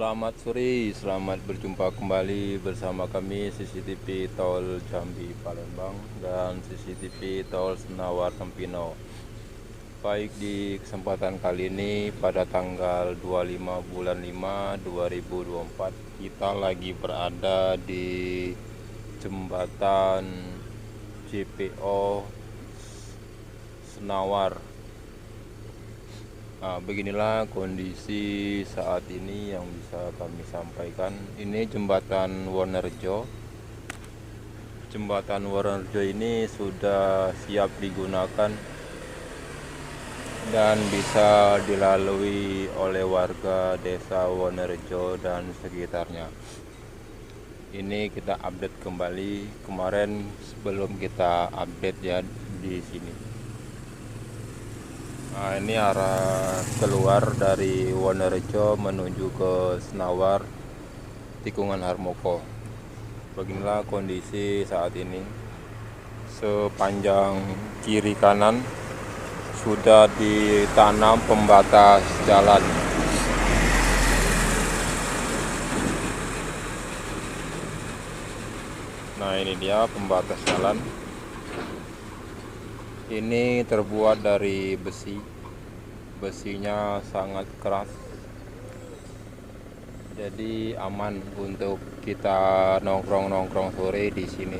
Selamat sore, selamat berjumpa kembali bersama kami Cctv Tol Jambi Palembang dan Cctv Tol Senawar Tempino. Baik, di kesempatan kali ini pada tanggal 25 bulan 5 2024 kita lagi berada di jembatan J.P.O Senawar. Nah, beginilah kondisi saat ini yang bisa kami sampaikan. Ini jembatan Wonorejo. Jembatan Wonorejo ini sudah siap digunakan dan bisa dilalui oleh warga desa Wonorejo dan sekitarnya. Ini kita update kembali kemarin sebelum kita update ya di sini. Nah, ini arah keluar dari Wonorejo menuju ke Senawar tikungan Harmoko. Beginilah kondisi saat ini. Sepanjang kiri kanan sudah ditanam pembatas jalan. Nah, ini dia pembatas jalan. Ini terbuat dari besi. Besinya sangat keras. Jadi aman untuk kita nongkrong-nongkrong sore di sini.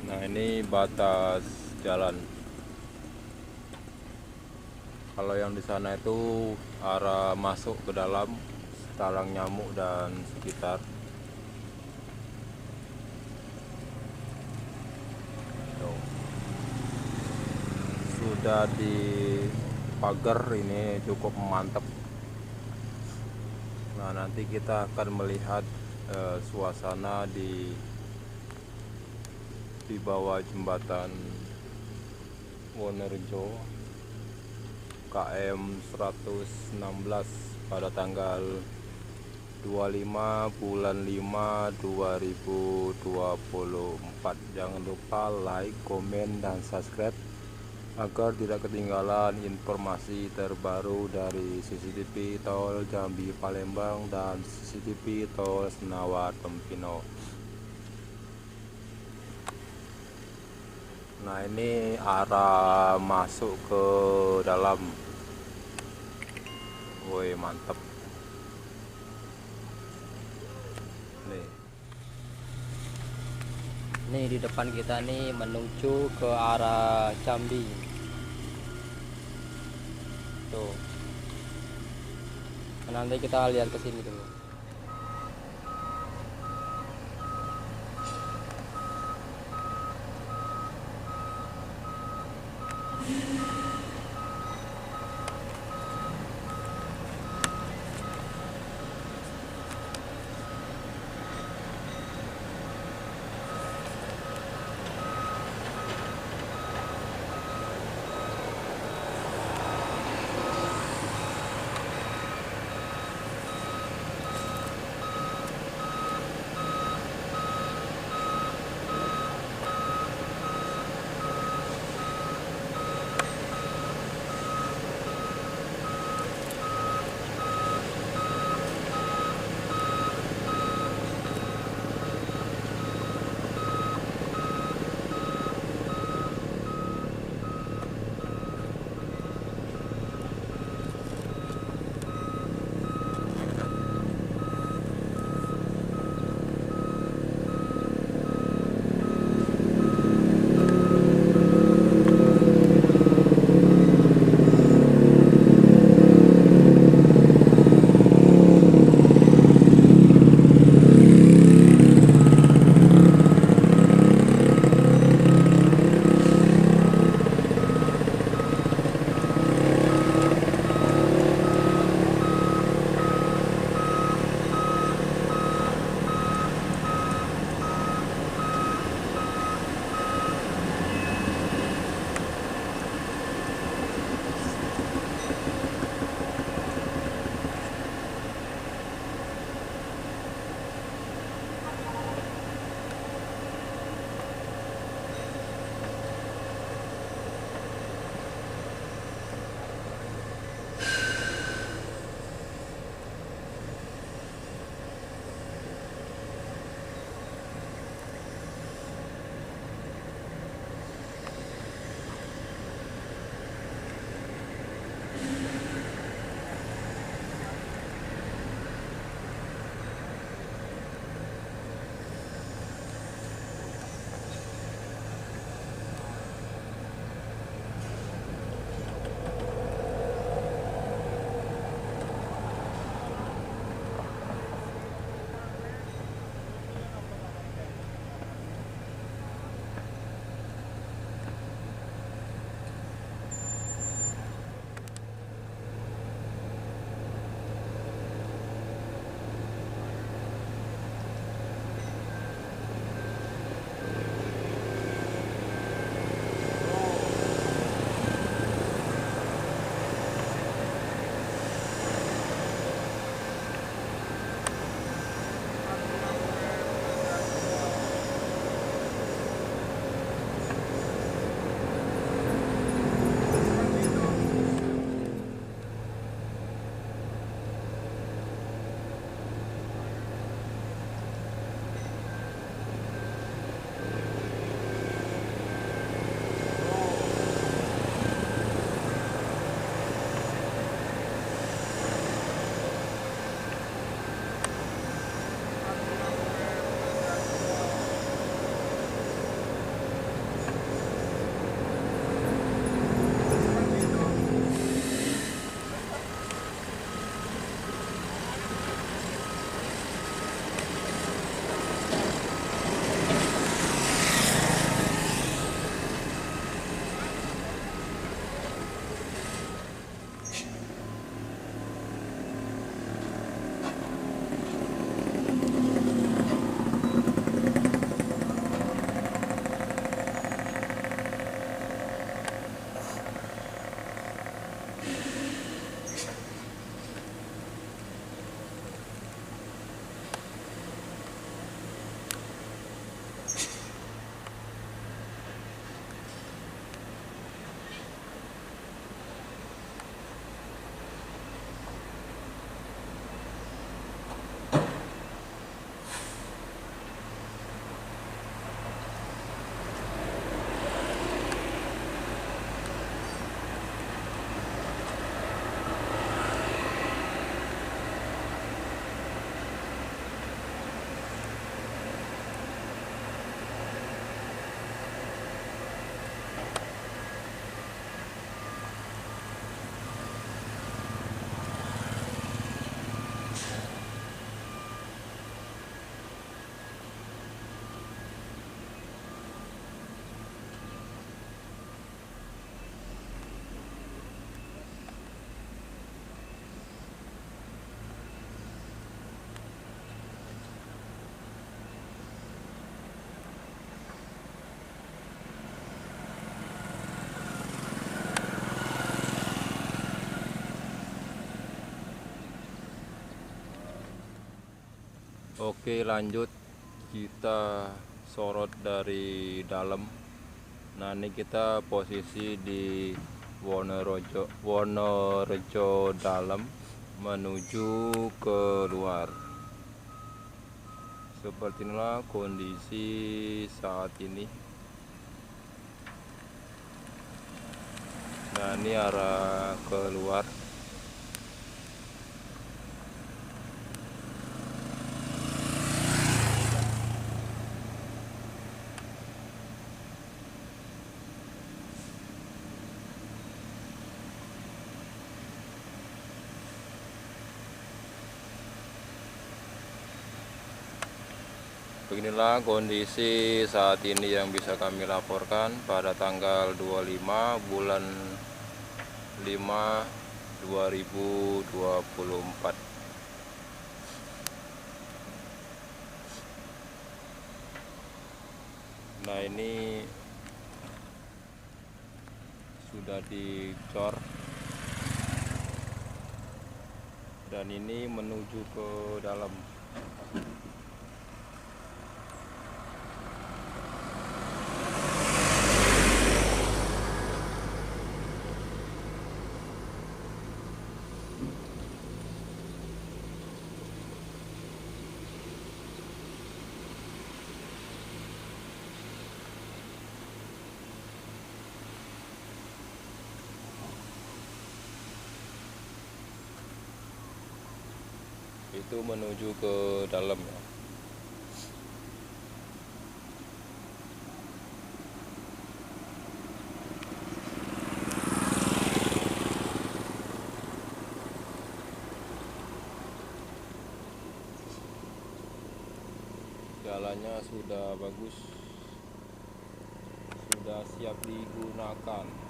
Nah, ini batas jalan. Kalau yang di sana itu arah masuk ke dalam talang nyamuk dan sekitar. Sudah di pagar, ini cukup mantap. Nah, nanti kita akan melihat suasana di bawah jembatan Wonorejo KM 116 pada tanggal 25 bulan 5 2024. Jangan lupa like, komen, dan subscribe agar tidak ketinggalan informasi terbaru dari Cctv Tol Jambi Palembang dan Cctv Tol Senawar Tempino. Nah, ini arah masuk ke dalam. Woi, mantap. Nih di depan kita nih menuju ke arah Jambi. Tuh. Nanti kita lihat ke sini dulu. Oke, lanjut kita sorot dari dalam. Nah, ini kita posisi di Wonorejo dalam menuju ke luar. Seperti inilah kondisi saat ini. Nah, ini arah keluar. Beginilah kondisi saat ini yang bisa kami laporkan pada tanggal 25 bulan 5 2024. Nah, ini sudah dicor dan ini menuju ke dalam. Itu menuju ke dalam ya. Jalannya sudah bagus, sudah siap digunakan.